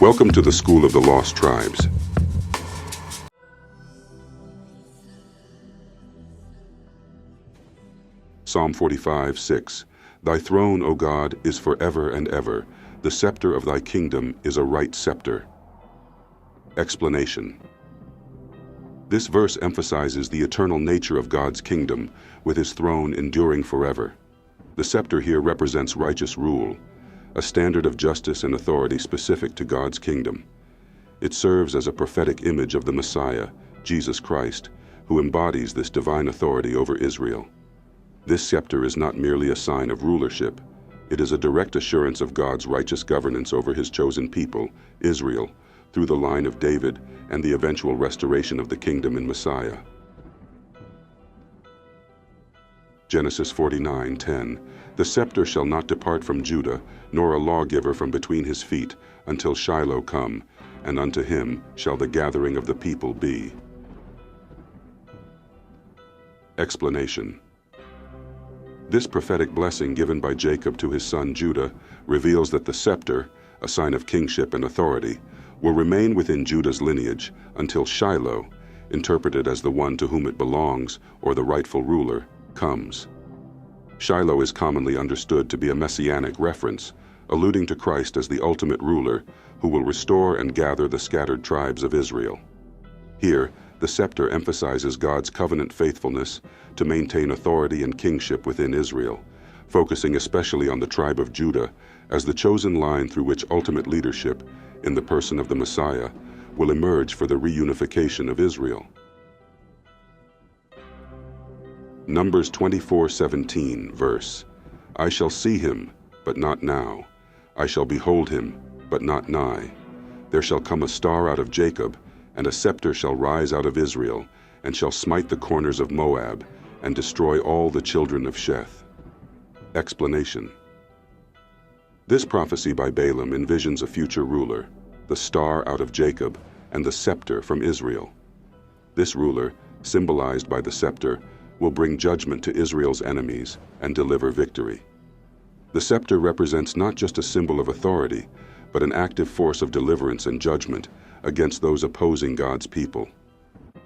Welcome to the School of the Lost Tribes. Psalm 45:6. Thy throne, O God, is forever and ever. The scepter of thy kingdom is a right scepter. Explanation. This verse emphasizes the eternal nature of God's kingdom, with his throne enduring forever. The scepter here represents righteous rule, a standard of justice and authority specific to God's kingdom. It serves as a prophetic image of the Messiah, Jesus Christ, who embodies this divine authority over Israel. This scepter is not merely a sign of rulership. It is a direct assurance of God's righteous governance over his chosen people, Israel, through the line of David and the eventual restoration of the kingdom in Messiah. Genesis 49:10. The scepter shall not depart from Judah, nor a lawgiver from between his feet, until Shiloh come, and unto him shall the gathering of the people be. Explanation. This prophetic blessing given by Jacob to his son Judah reveals that the scepter, a sign of kingship and authority, will remain within Judah's lineage until Shiloh, interpreted as the one to whom it belongs or the rightful ruler, comes. Shiloh is commonly understood to be a messianic reference, alluding to Christ as the ultimate ruler who will restore and gather the scattered tribes of Israel. Here, the scepter emphasizes God's covenant faithfulness to maintain authority and kingship within Israel, focusing especially on the tribe of Judah as the chosen line through which ultimate leadership, in the person of the Messiah, will emerge for the reunification of Israel. Numbers 24:17 verse. I shall see him, but not now. I shall behold him, but not nigh. There shall come a star out of Jacob, and a scepter shall rise out of Israel, and shall smite the corners of Moab, and destroy all the children of Sheth. Explanation. This prophecy by Balaam envisions a future ruler, the star out of Jacob, and the scepter from Israel. This ruler, symbolized by the scepter, will bring judgment to Israel's enemies and deliver victory. The scepter represents not just a symbol of authority, but an active force of deliverance and judgment against those opposing God's people.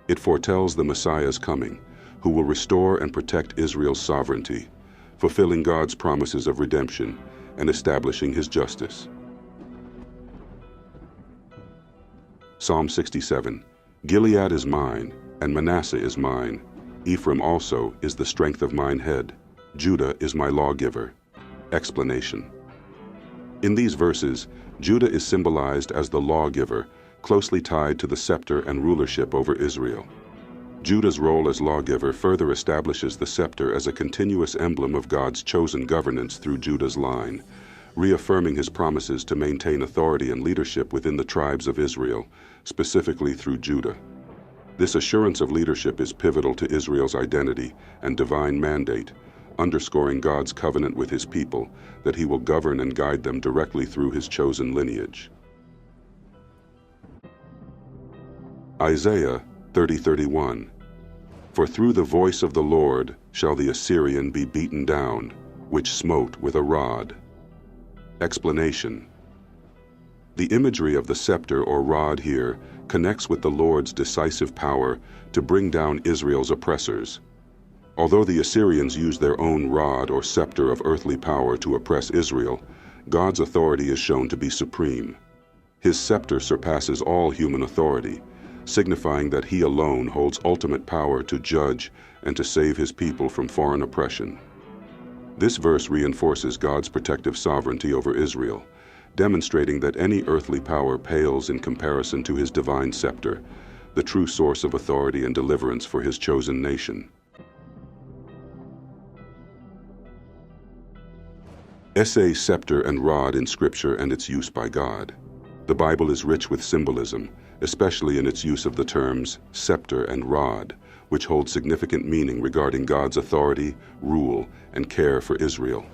It foretells the Messiah's coming, who will restore and protect Israel's sovereignty, fulfilling God's promises of redemption and establishing his justice. Psalm 67. Gilead is mine, and Manasseh is mine. Ephraim also is the strength of mine head. Judah is my lawgiver. Explanation. In these verses, Judah is symbolized as the lawgiver, closely tied to the scepter and rulership over Israel. Judah's role as lawgiver further establishes the scepter as a continuous emblem of God's chosen governance through Judah's line, reaffirming his promises to maintain authority and leadership within the tribes of Israel, specifically through Judah. This assurance of leadership is pivotal to Israel's identity and divine mandate, underscoring God's covenant with his people that he will govern and guide them directly through his chosen lineage. Isaiah 30:31. For through the voice of the Lord shall the Assyrian be beaten down, which smote with a rod. Explanation. The imagery of the scepter or rod here connects with the Lord's decisive power to bring down Israel's oppressors. Although the Assyrians used their own rod or scepter of earthly power to oppress Israel, God's authority is shown to be supreme. His scepter surpasses all human authority, signifying that he alone holds ultimate power to judge and to save his people from foreign oppression. This verse reinforces God's protective sovereignty over Israel, demonstrating that any earthly power pales in comparison to his divine scepter, the true source of authority and deliverance for his chosen nation. Essay Sceptre and Rod in Scripture and its use by God. The Bible is rich with symbolism, especially in its use of the terms scepter and rod, which hold significant meaning regarding God's authority, rule, and care for Israel.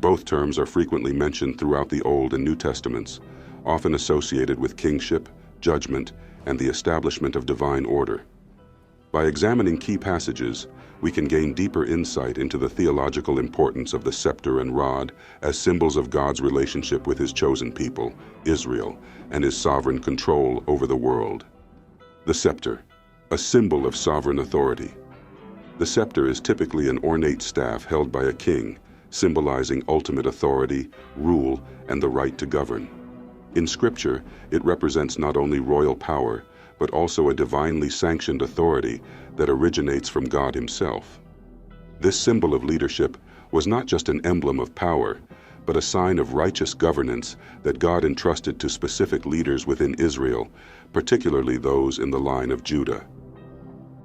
Both terms are frequently mentioned throughout the Old and New Testaments, often associated with kingship, judgment, and the establishment of divine order. By examining key passages, we can gain deeper insight into the theological importance of the scepter and rod as symbols of God's relationship with his chosen people, Israel, and his sovereign control over the world. The scepter, a symbol of sovereign authority. The scepter is typically an ornate staff held by a king, symbolizing ultimate authority, rule, and the right to govern. In Scripture, it represents not only royal power, but also a divinely sanctioned authority that originates from God himself. This symbol of leadership was not just an emblem of power, but a sign of righteous governance that God entrusted to specific leaders within Israel, particularly those in the line of Judah.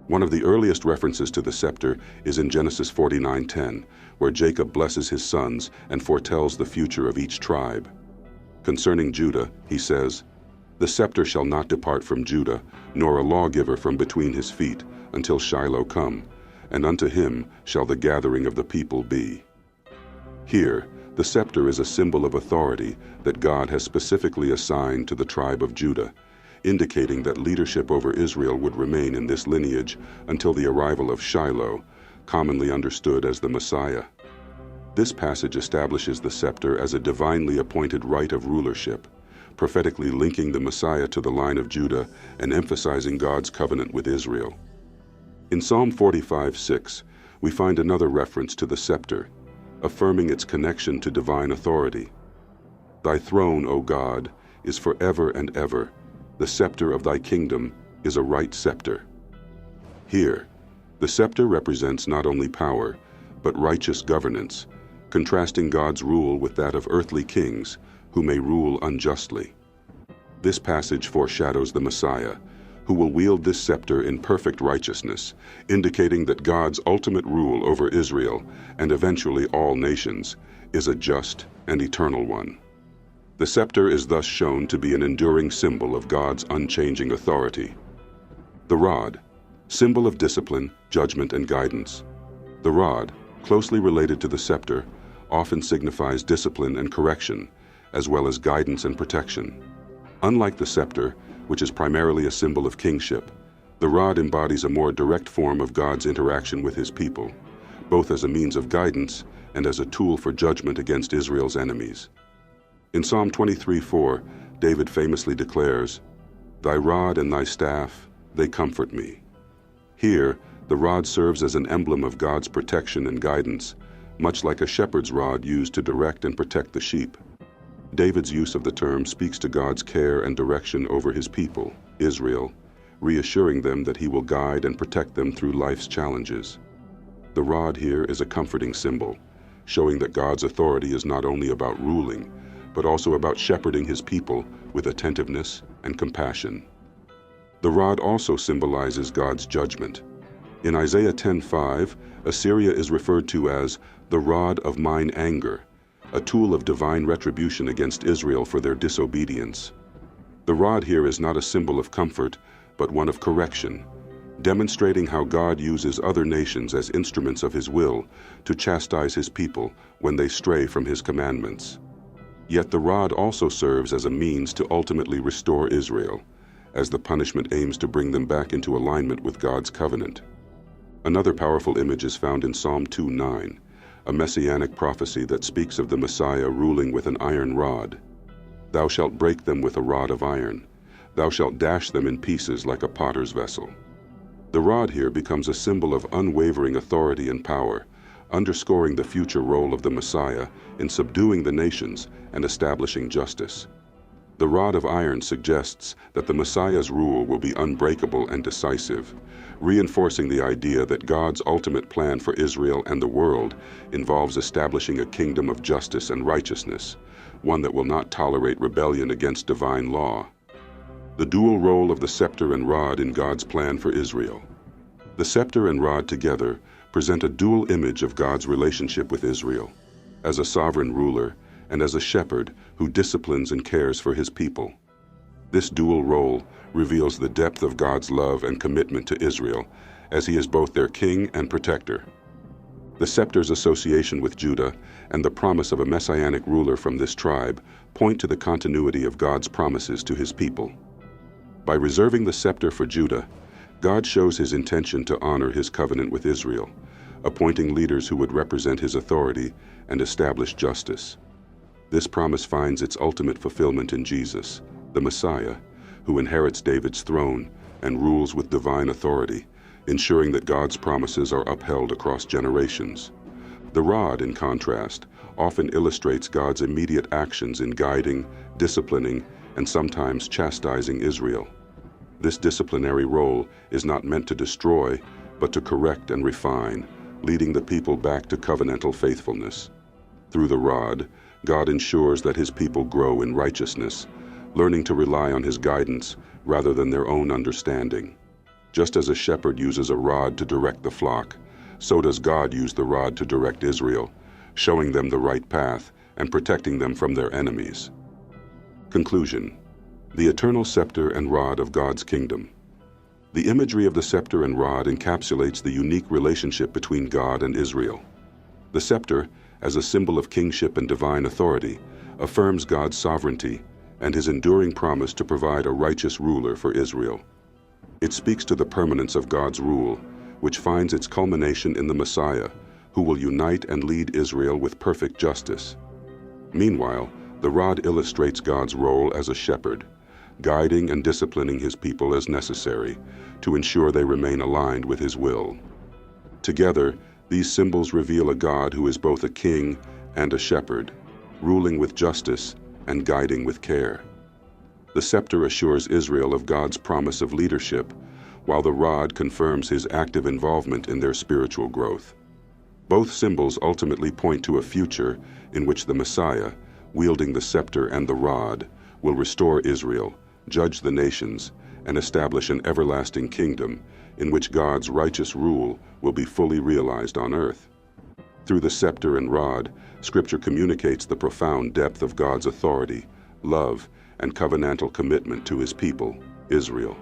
One of the earliest references to the scepter is in Genesis 49:10, where Jacob blesses his sons and foretells the future of each tribe. Concerning Judah, he says, "The scepter shall not depart from Judah, nor a lawgiver from between his feet, until Shiloh come, and unto him shall the gathering of the people be." Here, the scepter is a symbol of authority that God has specifically assigned to the tribe of Judah, indicating that leadership over Israel would remain in this lineage until the arrival of Shiloh, commonly understood as the Messiah. This passage establishes the scepter as a divinely appointed right of rulership, prophetically linking the Messiah to the line of Judah and emphasizing God's covenant with Israel. In Psalm 45:6, we find another reference to the scepter, affirming its connection to divine authority. "Thy throne, O God, is forever and ever. The scepter of thy kingdom is a right scepter." Here, the scepter represents not only power, but righteous governance, contrasting God's rule with that of earthly kings who may rule unjustly. This passage foreshadows the Messiah, who will wield this scepter in perfect righteousness, indicating that God's ultimate rule over Israel, and eventually all nations, is a just and eternal one. The scepter is thus shown to be an enduring symbol of God's unchanging authority. The rod, symbol of discipline, judgment, and guidance. The rod, closely related to the scepter, often signifies discipline and correction, as well as guidance and protection. Unlike the scepter, which is primarily a symbol of kingship, the rod embodies a more direct form of God's interaction with his people, both as a means of guidance and as a tool for judgment against Israel's enemies. In Psalm 23:4, David famously declares, "Thy rod and thy staff, they comfort me." Here, the rod serves as an emblem of God's protection and guidance, much like a shepherd's rod used to direct and protect the sheep. David's use of the term speaks to God's care and direction over his people, Israel, reassuring them that he will guide and protect them through life's challenges. The rod here is a comforting symbol, showing that God's authority is not only about ruling, but also about shepherding his people with attentiveness and compassion. The rod also symbolizes God's judgment. In Isaiah 10:5, Assyria is referred to as the rod of mine anger, a tool of divine retribution against Israel for their disobedience. The rod here is not a symbol of comfort, but one of correction, demonstrating how God uses other nations as instruments of his will to chastise his people when they stray from his commandments. Yet the rod also serves as a means to ultimately restore Israel, as the punishment aims to bring them back into alignment with God's covenant. Another powerful image is found in Psalm 2:9, a messianic prophecy that speaks of the Messiah ruling with an iron rod. "Thou shalt break them with a rod of iron. Thou shalt dash them in pieces like a potter's vessel." The rod here becomes a symbol of unwavering authority and power, underscoring the future role of the Messiah in subduing the nations and establishing justice. The rod of iron suggests that the Messiah's rule will be unbreakable and decisive, reinforcing the idea that God's ultimate plan for Israel and the world involves establishing a kingdom of justice and righteousness, one that will not tolerate rebellion against divine law. The dual role of the scepter and rod in God's plan for Israel. The scepter and rod together present a dual image of God's relationship with Israel, as a sovereign ruler and as a shepherd who disciplines and cares for his people. This dual role reveals the depth of God's love and commitment to Israel, as he is both their king and protector. The scepter's association with Judah and the promise of a messianic ruler from this tribe point to the continuity of God's promises to his people. By reserving the scepter for Judah, God shows his intention to honor his covenant with Israel, appointing leaders who would represent his authority and establish justice. This promise finds its ultimate fulfillment in Jesus, the Messiah, who inherits David's throne and rules with divine authority, ensuring that God's promises are upheld across generations. The rod, in contrast, often illustrates God's immediate actions in guiding, disciplining, and sometimes chastising Israel. This disciplinary role is not meant to destroy, but to correct and refine, leading the people back to covenantal faithfulness. Through the rod, God ensures that his people grow in righteousness, learning to rely on his guidance rather than their own understanding. Just as a shepherd uses a rod to direct the flock, so does God use the rod to direct Israel, showing them the right path and protecting them from their enemies. Conclusion: the eternal scepter and rod of God's kingdom. The imagery of the scepter and rod encapsulates the unique relationship between God and Israel. The scepter, as a symbol of kingship and divine authority, affirms God's sovereignty and his enduring promise to provide a righteous ruler for Israel. It speaks to the permanence of God's rule, which finds its culmination in the Messiah, who will unite and lead Israel with perfect justice. Meanwhile, the rod illustrates God's role as a shepherd, guiding and disciplining his people as necessary to ensure they remain aligned with his will. Together, these symbols reveal a God who is both a king and a shepherd, ruling with justice and guiding with care. The scepter assures Israel of God's promise of leadership, while the rod confirms his active involvement in their spiritual growth. Both symbols ultimately point to a future in which the Messiah, wielding the scepter and the rod, will restore Israel, judge the nations, and establish an everlasting kingdom in which God's righteous rule will be fully realized on earth. Through the scepter and rod, Scripture communicates the profound depth of God's authority, love, and covenantal commitment to his people, Israel.